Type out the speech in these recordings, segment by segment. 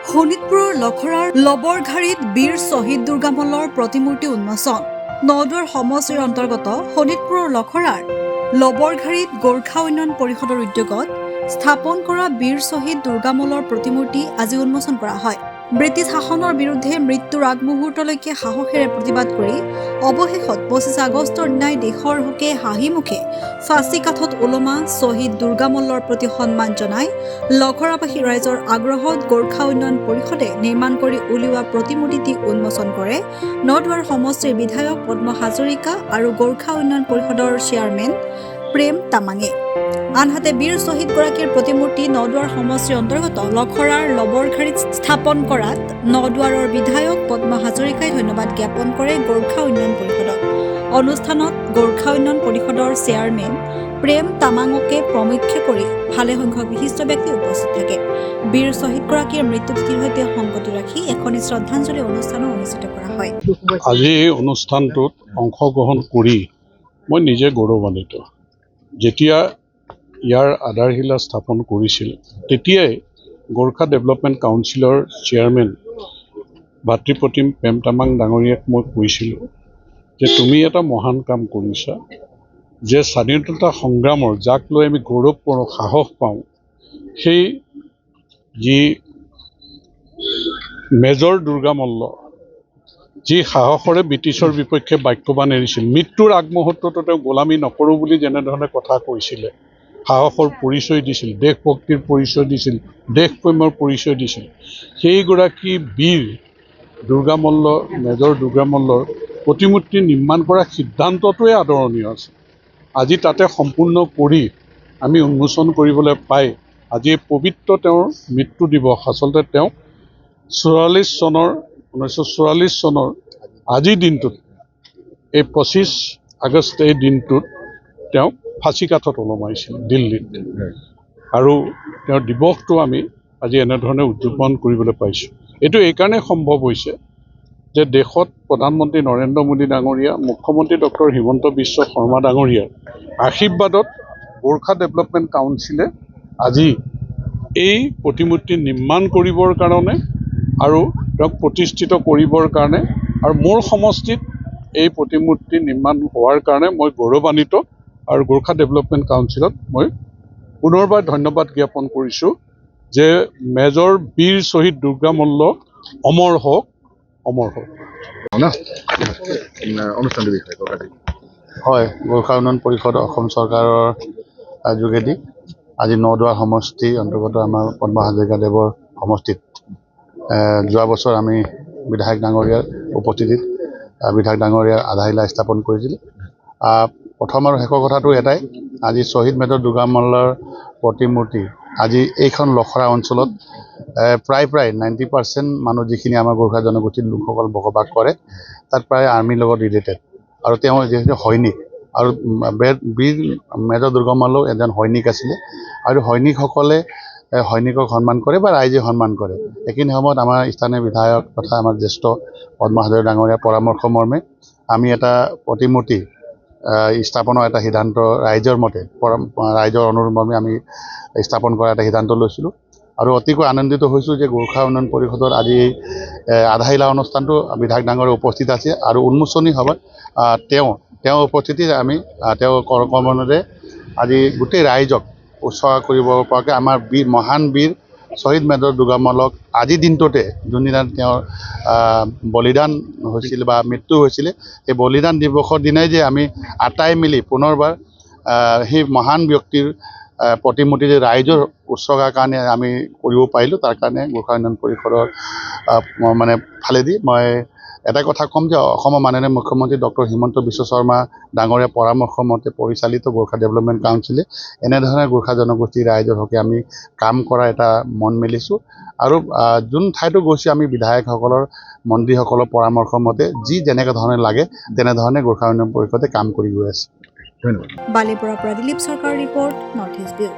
শোণিতপুৰৰ লখৰাৰ লবৰঘাৰীত বীৰ শ্বহীদ দুৰ্গামল্লৰ প্ৰতিমূৰ্তি উন্মোচন। নদুৱাৰ সমষ্টিৰ অন্তৰ্গত শোণিতপুৰৰ লখৰাৰ লবৰঘাৰীত গোৰ্খা উন্নয়ন পৰিষদৰ উদ্যোগত স্থাপন কৰা বীৰ শ্বহীদ দুৰ্গামল্লৰ প্ৰতিমূৰ্তি আজি উন্মোচন কৰা হয়। ব্ৰিটিছ শাসনৰ বিৰুদ্ধে মৃত্যুৰ আগমুহূৰ্তলৈকে সাহসেৰে প্ৰতিবাদ কৰি অৱশেষত 25 আগষ্টৰ দিনাই দেশৰ হকে হাঁহিমুখে ফাঁচী কাঠত ওলমা শ্বহীদ দুৰ্গামল্লৰ প্ৰতি সন্মান জনাই লখৰাবাসী ৰাইজৰ আগ্ৰহত গোৰ্খা উন্নয়ন পৰিষদে নিৰ্মাণ কৰি উলিওৱা প্ৰতিমূৰ্তিটি উন্মোচন কৰে নদুৱাৰ সমষ্টিৰ বিধায়ক পদ্ম হাজৰিকা আৰু গোৰ্খা উন্নয়ন পৰিষদৰ চেয়াৰমেন প্ৰেম তামাঙে। আনহাতে বীৰ শ্বহীদগৰাকীৰ প্ৰতিমূৰ্তি নদুৱাৰ সমষ্টিৰ অন্তৰ্গত লখৰাৰ লবৰঘাৰীত স্থাপন কৰাত নদুৱাৰৰ বিধায়ক পদ্ম হাজৰিকাই ধন্যবাদ জ্ঞাপন কৰে গোৰ্খা উন্নয়ন পৰিষদক। অনুষ্ঠানত গোৰ্খা উন্নয়ন পৰিষদৰ চেয়াৰমেন প্ৰেম তামাঙকে প্ৰমুখ্য কৰি ভালেসংখ্যক বিশিষ্ট ব্যক্তি উপস্থিত থাকে। বীৰ শ্বহীদগৰাকীৰ মৃত্যুতিথিৰ সৈতে সংগতি ৰাখি এখন শ্ৰদ্ধাঞ্জলি অনুষ্ঠানো অনুষ্ঠিত কৰা হয়। আজি এই অনুষ্ঠানটোত অংশগ্ৰহণ কৰি মই নিজে গৌৰৱান্বিত। যেতিয়া ইয়াৰ আধাৰশিলা স্থাপন কৰিছিল তেতিয়াই গোৰ্খা ডেভেলপমেণ্ট কাউন্সিলৰ চেয়াৰমেন ভাতৃপ্ৰতিম প্ৰেম তামাং ডাঙৰীয়াক মই কৈছিলোঁ যে তুমি এটা মহান কাম কৰিছা, যে স্বাধীনতা সংগ্ৰামৰ যাক লৈ আমি গৌৰৱ কৰোঁ, সাহস পাওঁ, সেই যি মেজৰ দুৰ্গামল্ল যি সাহসৰে ব্ৰিটিছৰ বিপক্ষে বাক্যবান এৰিছিল, মৃত্যুৰ আগমুহূৰ্ততো তেওঁ গোলামী নকৰোঁ বুলি যেনেধৰণে কথা কৈছিলে, সাহসৰ পৰিচয় দিছিল, দেশভক্তিৰ পৰিচয় দিছিল, দেশপ্ৰেমৰ পৰিচয় দিছিল, সেইগৰাকী বীৰ দুৰ্গামল্ল মেজৰ দুৰ্গামল্লৰ প্ৰতিমূৰ্তি নিৰ্মাণ কৰা সিদ্ধান্তটোৱে আদৰণীয় আছে। আজি তাতে সম্পূৰ্ণ কৰি আমি উন্মোচন কৰিবলৈ পাই আজি পবিত্ৰ তেওঁৰ মৃত্যু দিৱস। আচলতে তেওঁ 1944 চনৰ আজিৰ দিনটোত এই 25 আগষ্ট এই দিনটোত তেওঁ ফাঁচী কাঠত ওলমাইছিল দিল্লীত, আৰু তেওঁৰ দিৱসটো আমি আজি এনেধৰণে উদযাপন কৰিবলৈ পাইছোঁ। এইটো এইকাৰণে সম্ভৱ হৈছে যে দেশত প্ৰধানমন্ত্ৰী নৰেন্দ্ৰ মোদী ডাঙৰীয়া, মুখ্যমন্ত্ৰী ডক্টৰ হিমন্ত বিশ্ব শৰ্মা ডাঙৰীয়াৰ আশীৰ্বাদত গোৰ্খা ডেভেলপমেণ্ট কাউন্সিলে আজি এই প্ৰতিমূৰ্তি নিৰ্মাণ কৰিবৰ কাৰণে আৰু তেওঁক প্ৰতিষ্ঠিত কৰিবৰ কাৰণে আৰু মোৰ সমষ্টিত এই প্ৰতিমূৰ্তি নিৰ্মাণ হোৱাৰ কাৰণে মই গৌৰৱান্বিত আৰু গোৰ্খা ডেভেলপমেণ্ট কাউন্সিলত মই পুনৰবাৰ ধন্যবাদ জ্ঞাপন কৰিছোঁ যে মেজৰ বীৰ শ্বহীদ দুৰ্গামল্ল অমৰ হওক, অমৰ হওক। হয়, গোৰ্খা উন্নয়ন পৰিষদ অসম চৰকাৰৰ যোগেদি আজি নদুৱাৰ সমষ্টি অন্তৰ্গত আমাৰ পদ্ম হাজৰিকাদেৱৰ সমষ্টিত যোৱা বছৰ আমি বিধায়ক ডাঙৰীয়াৰ উপস্থিতিত বিধায়ক ডাঙৰীয়াৰ আধাৰশিলা স্থাপন কৰিছিল। প্ৰথম আৰু শেষৰ কথাটো এটাই, আজি শ্বহীদ মেজৰ দুৰ্গামল্লৰ প্ৰতিমূৰ্তি আজি এইখন লখৰা অঞ্চলত প্ৰায় 90% মানুহ যিখিনি আমাৰ গোৰ্খা জনগোষ্ঠীৰ লোকসকল বসবাস কৰে তাত প্ৰায় আৰ্মিৰ লগত ৰিলেটেড, আৰু তেওঁ যিহেতু সৈনিক আৰু বীৰ মেজৰ দুৰ্গামল্ল এজন সৈনিক আছিলে, আৰু সৈনিকসকলে সৈনিকক সন্মান কৰে বা ৰাইজে সন্মান কৰে। এইখিনি সময়ত আমাৰ স্থানীয় বিধায়ক তথা আমাৰ জ্যেষ্ঠ পদ্ম হাজৰিকা ডাঙৰীয়াৰ পৰামৰ্শ মৰ্মে আমি এটা প্ৰতিমূৰ্তি স্থাপনৰ এটা সিদ্ধান্ত ৰাইজৰ মতে ৰাইজৰ অনুৰোধ মৰ্মে আমি স্থাপন কৰাৰ এটা সিদ্ধান্ত লৈছিলোঁ, আৰু অতিকৈ আনন্দিত হৈছোঁ যে গোৰ্খা উন্নয়ন পৰিষদৰ আজি আধাৰশিলা অনুষ্ঠানটো বিধায়ক ডাঙৰীয়া উপস্থিত আছে, আৰু উন্মোচনী সভাত তেওঁ উপস্থিতিত আমি তেওঁ কৰ্মৰে আজি গোটেই ৰাইজক উৎসৰ্গা কৰিব পৰাকৈ আমাৰ মহান বীৰ শ্বহীদ মেজৰ দুৰ্গামল্লক আজিৰ দিনটোতে যোনদিনা তেওঁৰ বলিদান হৈছিল বা মৃত্যু হৈছিলে, সেই বলিদান দিৱসৰ দিনাই যে আমি আটাই মিলি পুনৰবাৰ সেই মহান ব্যক্তিৰ প্ৰতিমূৰ্তি যে ৰাইজৰ উৎসৰ্গাৰ কাৰণে আমি কৰিব পাৰিলোঁ, তাৰ কাৰণে গোৰ্খা উন্নয়ন পৰিষদৰ ফালেদি মই এটা কথা ক'ম যে অসমৰ মাননীয় মুখ্যমন্ত্ৰী ডক্টৰ হিমন্ত বিশ্ব শৰ্মা ডাঙৰীয়াৰ পৰামৰ্শ মতে পৰিচালিত গোৰ্খা ডেভেলপমেণ্ট কাউন্সিলে এনেধৰণে গোৰ্খা জনগোষ্ঠীৰ ৰাইজৰ হকে আমি কাম কৰা এটা মন মেলিছোঁ, আৰু যোন ঠাইতো গৈছে আমি বিধায়কসকলৰ মন্ত্ৰীসকলৰ পৰামৰ্শ মতে যি যেনেকুৱা ধৰণে লাগে তেনেধৰণে গোৰ্খা উন্নয়ন পৰিষদে কাম কৰি গৈ আছে। ধন্যবাদ। বালিপুৰৰ পৰা দিলীপ চৰকাৰ report, north east view.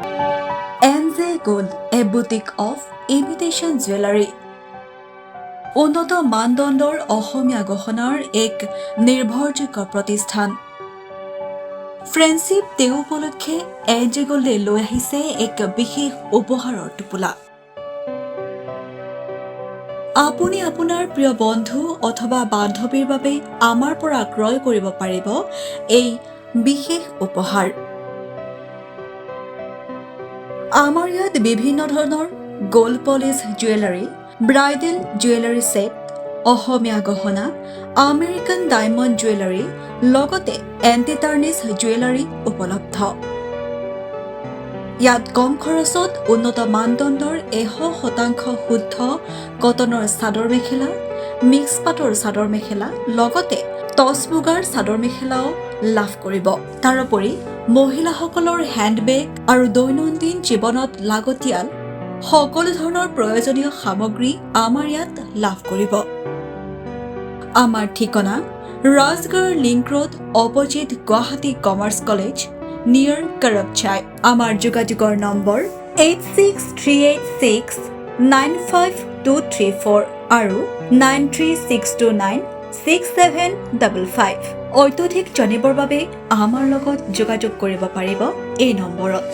MJ Gold, a boutique of imitation jewelry. উন্নত মানদণ্ডৰ অসমীয়া গহনাৰ এক নিৰ্ভৰযোগ্য প্ৰতিষ্ঠান। ফ্ৰেণ্ডশ্বিপ ডে উপলক্ষে MJ Gold লৈ আহিছে এক বিশেষ উপহাৰৰ টোপোলা। আপুনি আপোনাৰ প্ৰিয় বন্ধু অথবা বান্ধৱীৰ বাবে আমাৰ পৰা ক্ৰয় কৰিব পাৰিব এই বিশেষ উপহাৰ। আমাৰ ইয়াত বিভিন্ন ধৰণৰ gold polish jewellery, bridal jewellery set, Asomiya গহনা, আমেৰিকান ডায়মণ্ড জুৱেলাৰী, লগতে এণ্টি টাৰ্নিছ জুৱেলাৰী উপলব্ধ। ইয়াত কম খৰচত উন্নত মানদণ্ডৰ 100% শুদ্ধ কটনৰ চাদৰ মেখেলা, মিক্স পাটৰ চাদৰ মেখেলা, লগতে টচ মুগাৰ চাদৰ মেখেলাও লাভ কৰিব। তাৰোপৰি মহিলাসকলৰ হেণ্ডবেগ আৰু দৈনন্দিন জীৱনত লাগতিয়াল সকলো ধৰণৰ প্ৰয়োজনীয় সামগ্ৰী আমাৰ ইয়াত লাভ কৰিব। আমাৰ ঠিকনা Rajgarh link road opposite Guwahati commerce college নিয়াৰ কৰপচাই। আমাৰ যোগাযোগৰ নম্বৰ 8638695234 আৰু 9362967555। অত্যধিক জানিবৰ বাবে আমাৰ লগত যোগাযোগ কৰিব পাৰিব এই নম্বৰত।